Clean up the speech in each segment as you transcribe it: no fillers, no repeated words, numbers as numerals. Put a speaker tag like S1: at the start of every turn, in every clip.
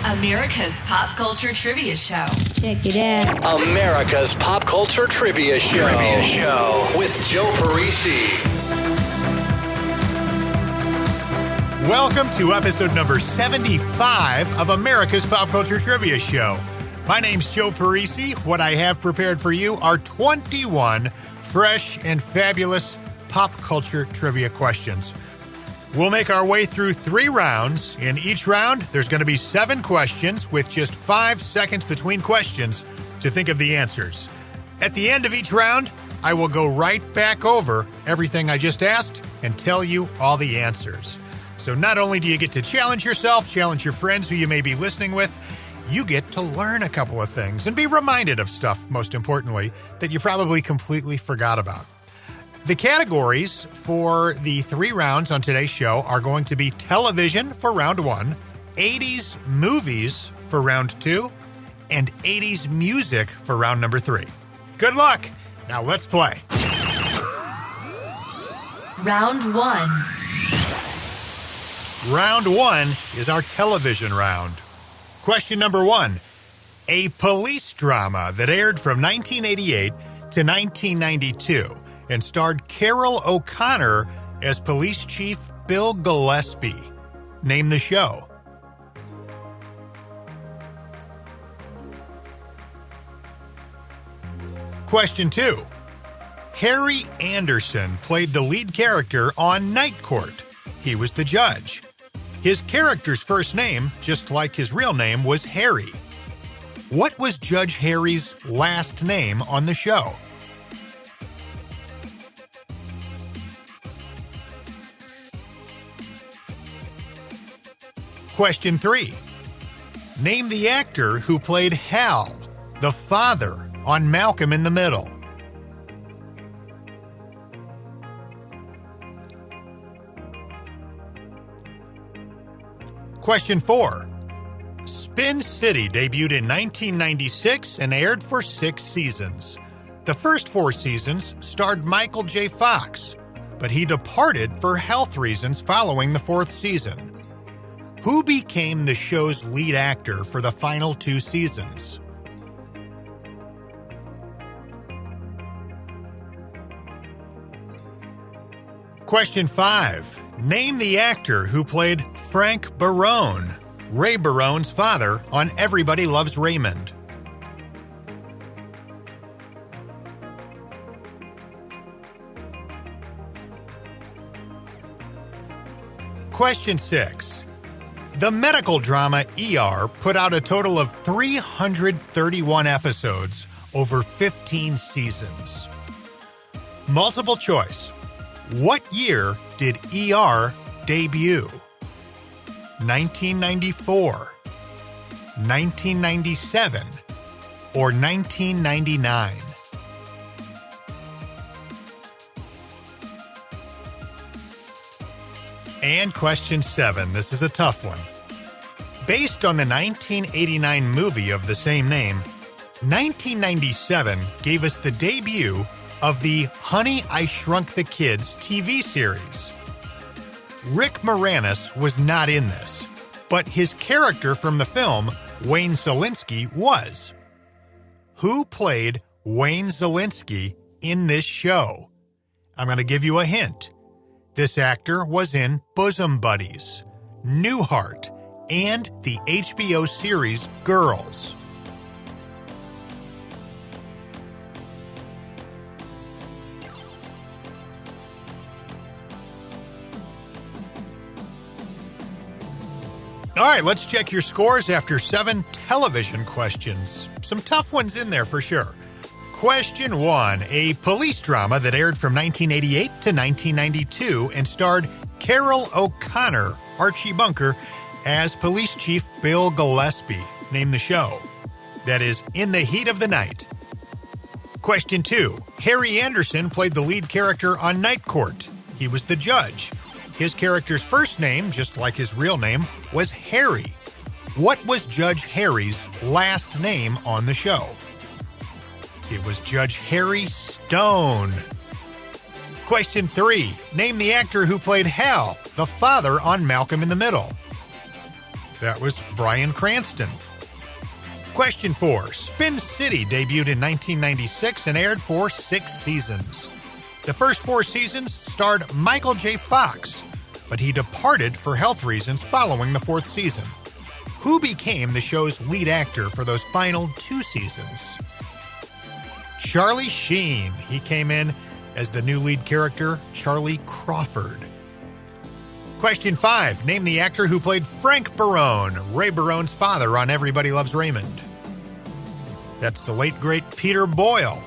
S1: America's Pop Culture Trivia Show.
S2: Check it out.
S3: America's Pop Culture Trivia Show. With Joe Parisi.
S4: Welcome to episode number 75 of America's Pop Culture Trivia Show. My name's Joe Parisi. What I have prepared for you are 21 fresh and fabulous pop culture trivia questions. We'll make our way through 3 rounds. In each round, there's going to be 7 questions with just 5 seconds between questions to think of the answers. At the end of each round, I will go right back over everything I just asked and tell you all the answers. So not only do you get to challenge yourself, challenge your friends who you may be listening with, you get to learn a couple of things and be reminded of stuff, most importantly, that you probably completely forgot about. The categories for the 3 rounds on today's show are going to be television for round 1, 80s movies for round 2, and 80s music for round number 3. Good luck! Now let's play.
S1: Round 1.
S4: Round 1 is our television round. Question number 1. A police drama that aired from 1988 to 1992 and starred Carol O'Connor as Police Chief Bill Gillespie. Name the show. Question 2. Harry Anderson played the lead character on Night Court. He was the judge. His character's first name, just like his real name, was Harry. What was Judge Harry's last name on the show? Question 3. Name the actor who played Hal, the father, on Malcolm in the Middle. Question 4. Spin City debuted in 1996 and aired for 6 seasons. The first 4 seasons starred Michael J. Fox, but he departed for health reasons following the 4th season. Who became the show's lead actor for the final 2 seasons? Question 5. Name the actor who played Frank Barone, Ray Barone's father, on Everybody Loves Raymond. Question 6. The medical drama ER put out a total of 331 episodes over 15 seasons. Multiple choice. What year did ER debut? 1994, 1997, or 1999? And question 7. This is a tough one. Based on the 1989 movie of the same name, 1997 gave us the debut of the Honey, I Shrunk the Kids TV series. Rick Moranis was not in this, but his character from the film, Wayne Szalinski, was. Who played Wayne Szalinski in this show? I'm going to give you a hint. This actor was in Bosom Buddies, Newhart, and the HBO series Girls. All right, let's check your scores after 7 television questions. Some tough ones in there for sure. Question 1. A police drama that aired from 1988 to 1992 and starred Carol O'Connor, Archie Bunker, as Police Chief Bill Gillespie. Name the show. That is In the Heat of the Night. Question 2. Harry Anderson played the lead character on Night Court. He was the judge. His character's first name, just like his real name, was Harry. What was Judge Harry's last name on the show? It was Judge Harry Stone. Question 3. Name the actor who played Hal, the father on Malcolm in the Middle. That was Bryan Cranston. Question 4. Spin City debuted in 1996 and aired for 6 seasons. The first 4 seasons starred Michael J. Fox, but he departed for health reasons following the 4th season. Who became the show's lead actor for those final 2 seasons? Charlie Sheen. He came in as the new lead character, Charlie Crawford. Question 5. Name the actor who played Frank Barone, Ray Barone's father on Everybody Loves Raymond. That's the late, great Peter Boyle.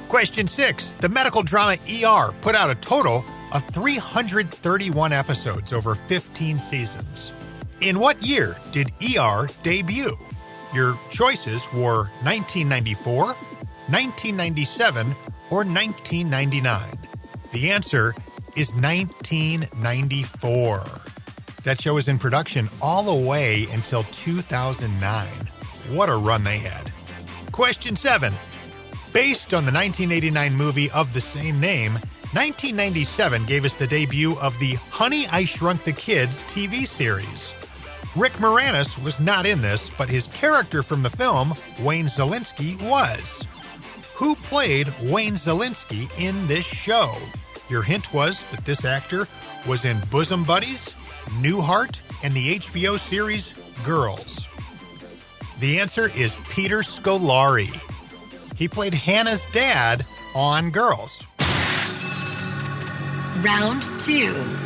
S4: Question 6. The medical drama ER put out a total of 331 episodes over 15 seasons. In what year did ER debut? Your choices were 1994, 1997, or 1999. The answer is 1994. That show was in production all the way until 2009. What a run they had. Question 7. Based on the 1989 movie of the same name, 1997 gave us the debut of the Honey, I Shrunk the Kids TV series. Rick Moranis was not in this, but his character from the film, Wayne Szalinski, was. Who played Wayne Szalinski in this show? Your hint was that this actor was in Bosom Buddies, Newhart, and the HBO series Girls. The answer is Peter Scolari. He played Hannah's dad on Girls.
S1: Round 2.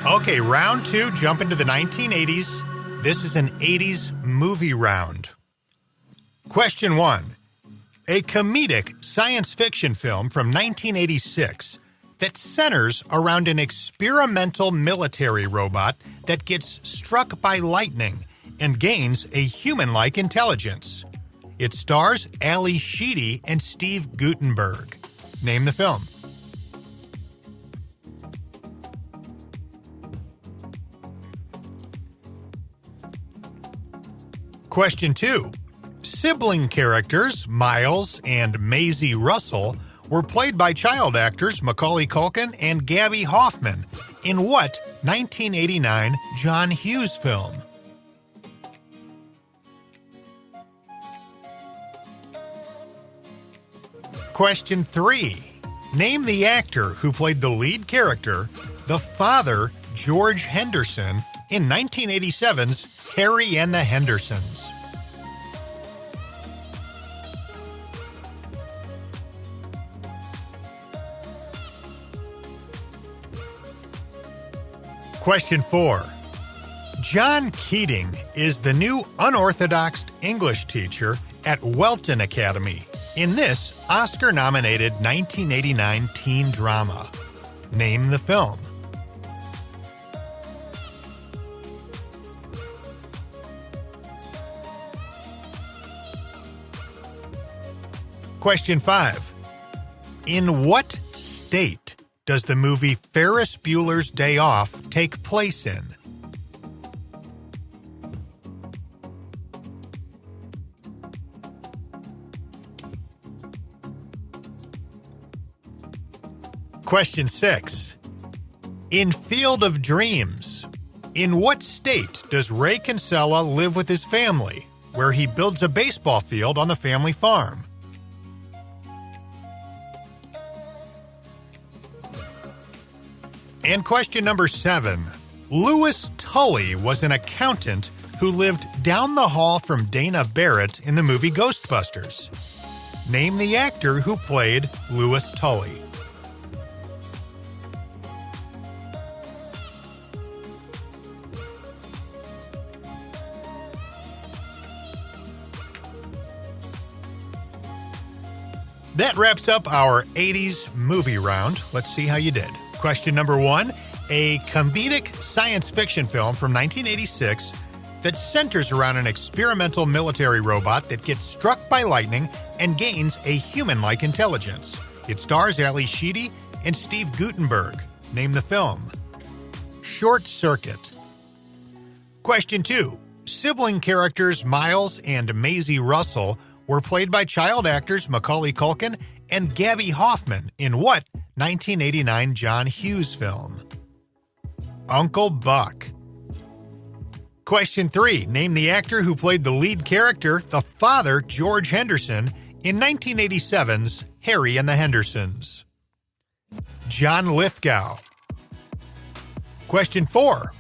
S4: Okay, round 2, jump into the 1980s. This is an 80s movie round. Question 1. A comedic science fiction film from 1986 that centers around an experimental military robot that gets struck by lightning and gains a human-like intelligence. It stars Ali Sheedy and Steve Guttenberg. Name the film. Question 2. Sibling characters Miles and Maisie Russell were played by child actors Macaulay Culkin and Gabby Hoffman in what 1989 John Hughes film? Question 3. Name the actor who played the lead character, the father, George Henderson, in 1987's Harry and the Hendersons. Question 4. John Keating is the new unorthodox English teacher at Welton Academy in this Oscar-nominated 1989 teen drama. Name the film. Question 5. In what state does the movie Ferris Bueller's Day Off take place in? Question 6. In Field of Dreams, in what state does Ray Kinsella live with his family, where he builds a baseball field on the family farm? And question number 7. Louis Tully was an accountant who lived down the hall from Dana Barrett in the movie Ghostbusters. Name the actor who played Louis Tully. That wraps up our 80s movie round. Let's see how you did. Question number 1, a comedic science fiction film from 1986 that centers around an experimental military robot that gets struck by lightning and gains a human-like intelligence. It stars Ali Sheedy and Steve Guttenberg. Name the film. Short Circuit. Question 2, sibling characters Miles and Maisie Russell were played by child actors Macaulay Culkin and Gabby Hoffman in what 1989 John Hughes film? Uncle Buck. Question 3. Name the actor who played the lead character, the father, George Henderson, in 1987's Harry and the Hendersons. John Lithgow. Question 4.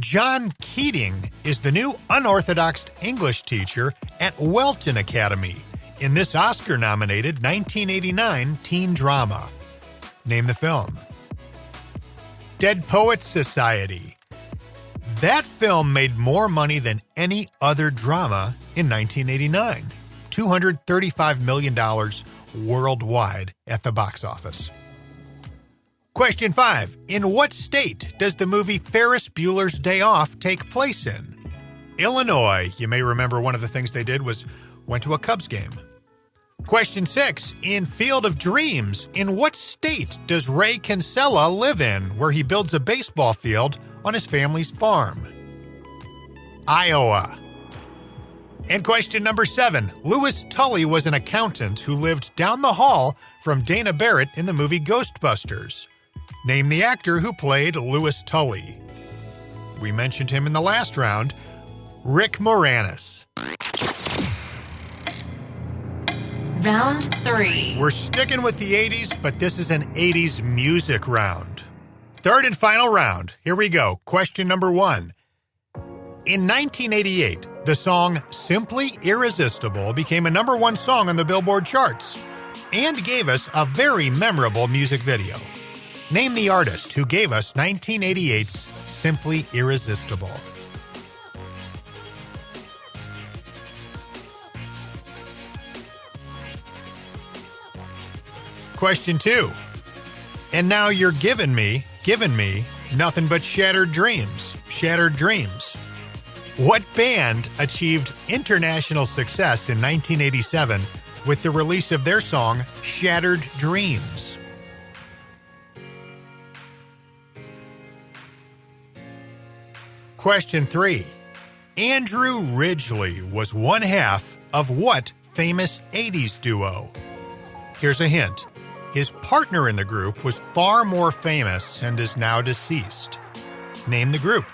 S4: John Keating is the new unorthodox English teacher at Welton Academy in this Oscar-nominated 1989 teen drama. Name the film. Dead Poets Society. That film made more money than any other drama in 1989. $235 million worldwide at the box office. Question 5. In what state does the movie Ferris Bueller's Day Off take place in? Illinois. You may remember one of the things they did was went to a Cubs game. Question 6. In Field of Dreams, in what state does Ray Kinsella live in, where he builds a baseball field on his family's farm? Iowa. And question number 7. Louis Tully was an accountant who lived down the hall from Dana Barrett in the movie Ghostbusters. Name the actor who played Louis Tully. We mentioned him in the last round. Rick Moranis.
S1: Round 3.
S4: We're sticking with the 80s, but this is an 80s music round. Third and final round. Here we go. Question number 1. In 1988, the song Simply Irresistible became a number 1 song on the Billboard charts and gave us a very memorable music video. Name the artist who gave us 1988's Simply Irresistible. Question 2. And now you're giving me nothing but shattered dreams. Shattered dreams. What band achieved international success in 1987 with the release of their song Shattered Dreams? Question 3. Andrew Ridgeley was one half of what famous 80s duo? Here's a hint. His partner in the group was far more famous and is now deceased. Name the group.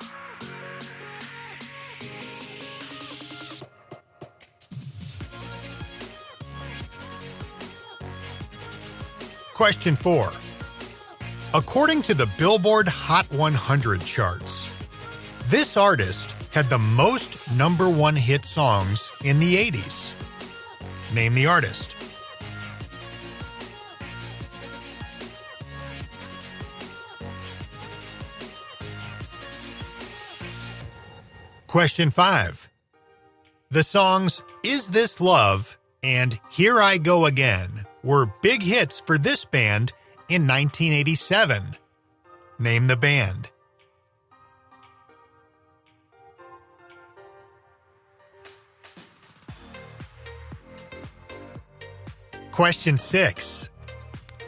S4: Question 4. According to the Billboard Hot 100 charts, this artist had the most number 1 hit songs in the 80s. Name the artist. Question 5. The songs Is This Love and Here I Go Again were big hits for this band in 1987. Name the band. Question 6.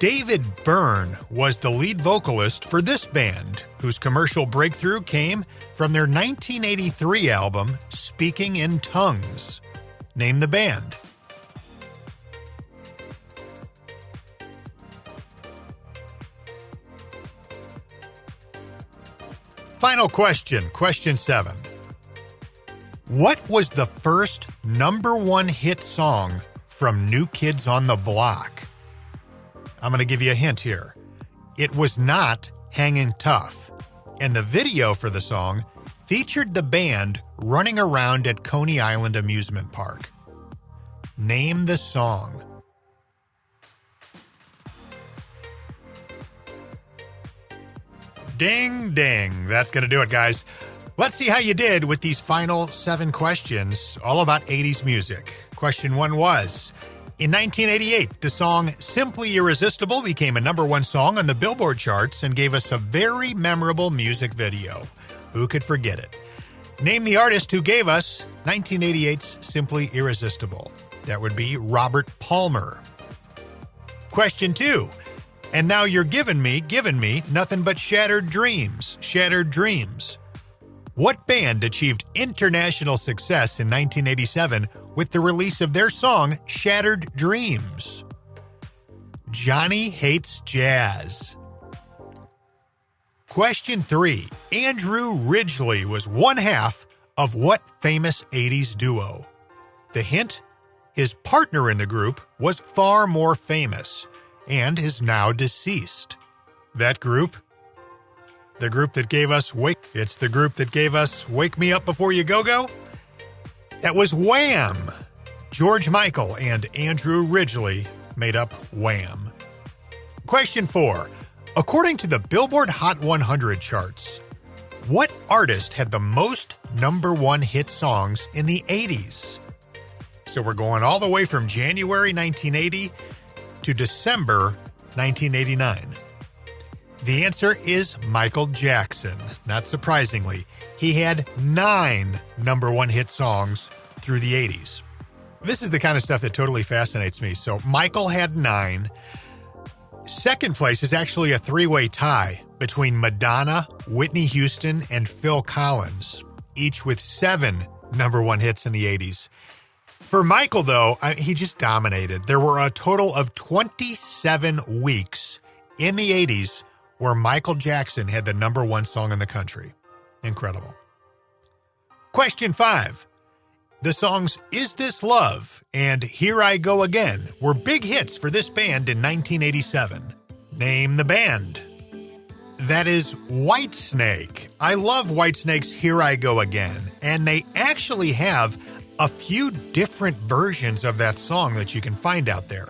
S4: David Byrne was the lead vocalist for this band, whose commercial breakthrough came from their 1983 album, Speaking in Tongues. Name the band. Final question, question 7. What was the first number 1 hit song from New Kids on the Block? I'm going to give you a hint here. It was not Hangin' Tough, and the video for the song featured the band running around at Coney Island Amusement Park. Name the song. Ding, ding. That's going to do it, guys. Let's see how you did with these final 7 questions, all about 80s music. Question 1 was, in 1988, the song Simply Irresistible became a number 1 song on the Billboard charts and gave us a very memorable music video. Who could forget it? Name the artist who gave us 1988's Simply Irresistible. That would be Robert Palmer. Question 2. And now you're giving me nothing but shattered dreams. Shattered dreams. What band achieved international success in 1987 with the release of their song Shattered Dreams? Johnny Hates Jazz. Question 3. Andrew Ridgeley was one half of what famous 80s duo? The hint? His partner in the group was far more famous and is now deceased. That group? The group that gave us It's the group that gave us Wake Me Up Before You Go-Go? That was Wham! George Michael and Andrew Ridgeley made up Wham. Question 4. According to the Billboard Hot 100 charts, what artist had the most number one hit songs in the 80s? So we're going all the way from January 1980 to December 1989. The answer is Michael Jackson. Not surprisingly, he had 9 number one hit songs through the 80s. This is the kind of stuff that totally fascinates me. So Michael had 9. Second place is actually a 3-way tie between Madonna, Whitney Houston, and Phil Collins, each with 7 number one hits in the 80s. For Michael, though, he just dominated. There were a total of 27 weeks in the 80s where Michael Jackson had the number one song in the country. Incredible. Question 5. The songs Is This Love and Here I Go Again were big hits for this band in 1987. Name the band. That is Whitesnake. I love Whitesnake's Here I Go Again, and they actually have a few different versions of that song that you can find out there.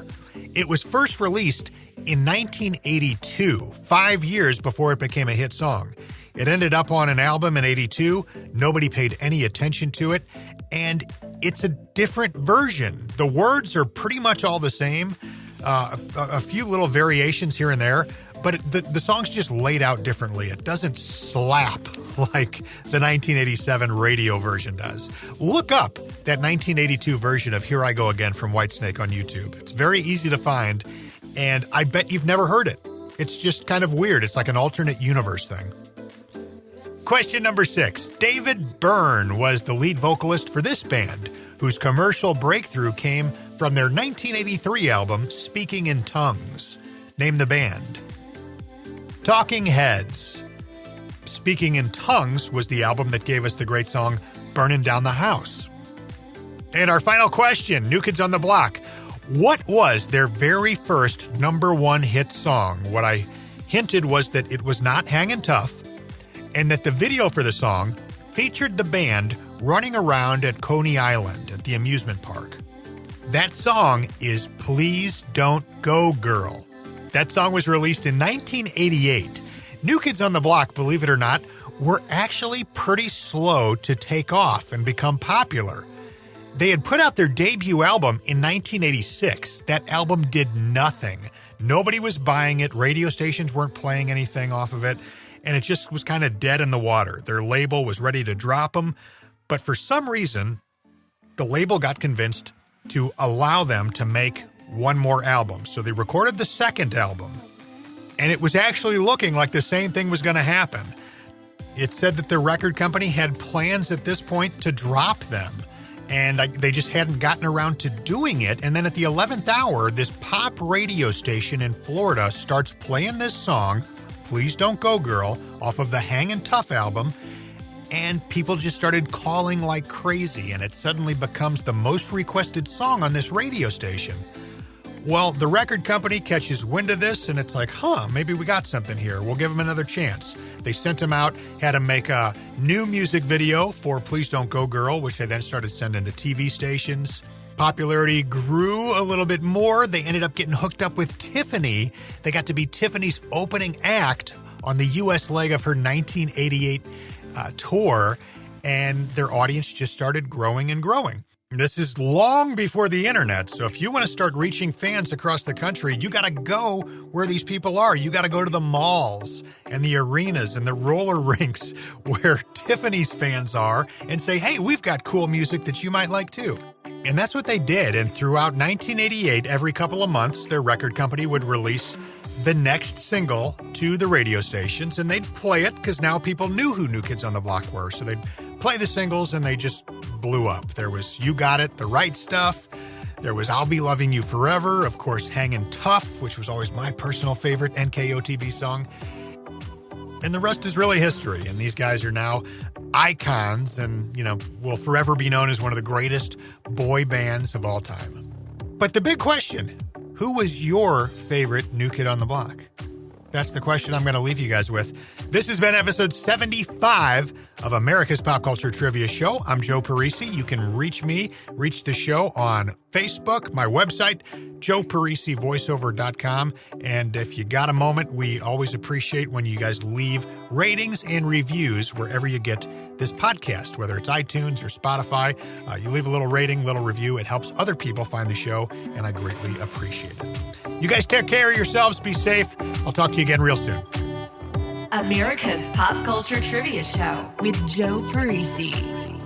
S4: It was first released in 1982, 5 years before it became a hit song. It ended up on an album in 82. Nobody paid any attention to it, and it's a different version. The words are pretty much all the same, a few little variations here and there, but the song's just laid out differently. It doesn't slap like the 1987 radio version does. Look up that 1982 version of Here I Go Again from Whitesnake on YouTube. It's very easy to find, and I bet you've never heard it. It's just kind of weird. It's like an alternate universe thing. Question number 6. David Byrne was the lead vocalist for this band, whose commercial breakthrough came from their 1983 album, Speaking in Tongues. Name the band. Talking Heads. Speaking in Tongues was the album that gave us the great song, Burning Down the House. And our final question, New Kids on the Block. What was their very first number one hit song? What I hinted was that it was not Hangin' Tough, and that the video for the song featured the band running around at Coney Island at the amusement park. That song is Please Don't Go Girl. That song was released in 1988. New Kids on the Block, believe it or not, were actually pretty slow to take off and become popular. They had put out their debut album in 1986. That album did nothing. Nobody was buying it. Radio stations weren't playing anything off of it. And it just was kind of dead in the water. Their label was ready to drop them. But for some reason, the label got convinced to allow them to make one more album. So they recorded the second album. And it was actually looking like the same thing was going to happen. It said that the record company had plans at this point to drop them. And they just hadn't gotten around to doing it. And then at the 11th hour, this pop radio station in Florida starts playing this song, Please Don't Go Girl, off of the Hangin' Tough album, and people just started calling like crazy, and it suddenly becomes the most requested song on this radio station. Well, the record company catches wind of this, and it's like, maybe we got something here. We'll give them another chance. They sent him out, had him make a new music video for Please Don't Go Girl, which they then started sending to TV stations. Popularity grew a little bit more. They ended up getting hooked up with Tiffany. They got to be Tiffany's opening act on the U.S. leg of her 1988 tour, and their audience just started growing and growing. This is long before the internet, so if you want to start reaching fans across the country, you got to go where these people are. You got to go to the malls and the arenas and the roller rinks where Tiffany's fans are and say, hey, we've got cool music that you might like too. And that's what they did, and throughout 1988, every couple of months, their record company would release the next single to the radio stations, and they'd play it because now people knew who New Kids on the Block were, so they'd play the singles, and they just blew up. There was You Got It, The Right Stuff. There was I'll Be Loving You Forever. Of course, Hangin' Tough, which was always my personal favorite NKO TV song. And the rest is really history. And these guys are now icons and, will forever be known as one of the greatest boy bands of all time. But the big question, who was your favorite New Kid on the Block? That's the question I'm going to leave you guys with. This has been episode 75 of America's Pop Culture Trivia Show. I'm Joe Parisi. You can reach the show on Facebook, my website, joeparisivoiceover.com. And if you got a moment, we always appreciate when you guys leave ratings and reviews wherever you get this podcast, whether it's iTunes or Spotify. You leave a little rating, little review. It helps other people find the show, and I greatly appreciate it. You guys take care of yourselves. Be safe. I'll talk to you again real soon.
S1: America's Pop Culture Trivia Show with Joe Parisi.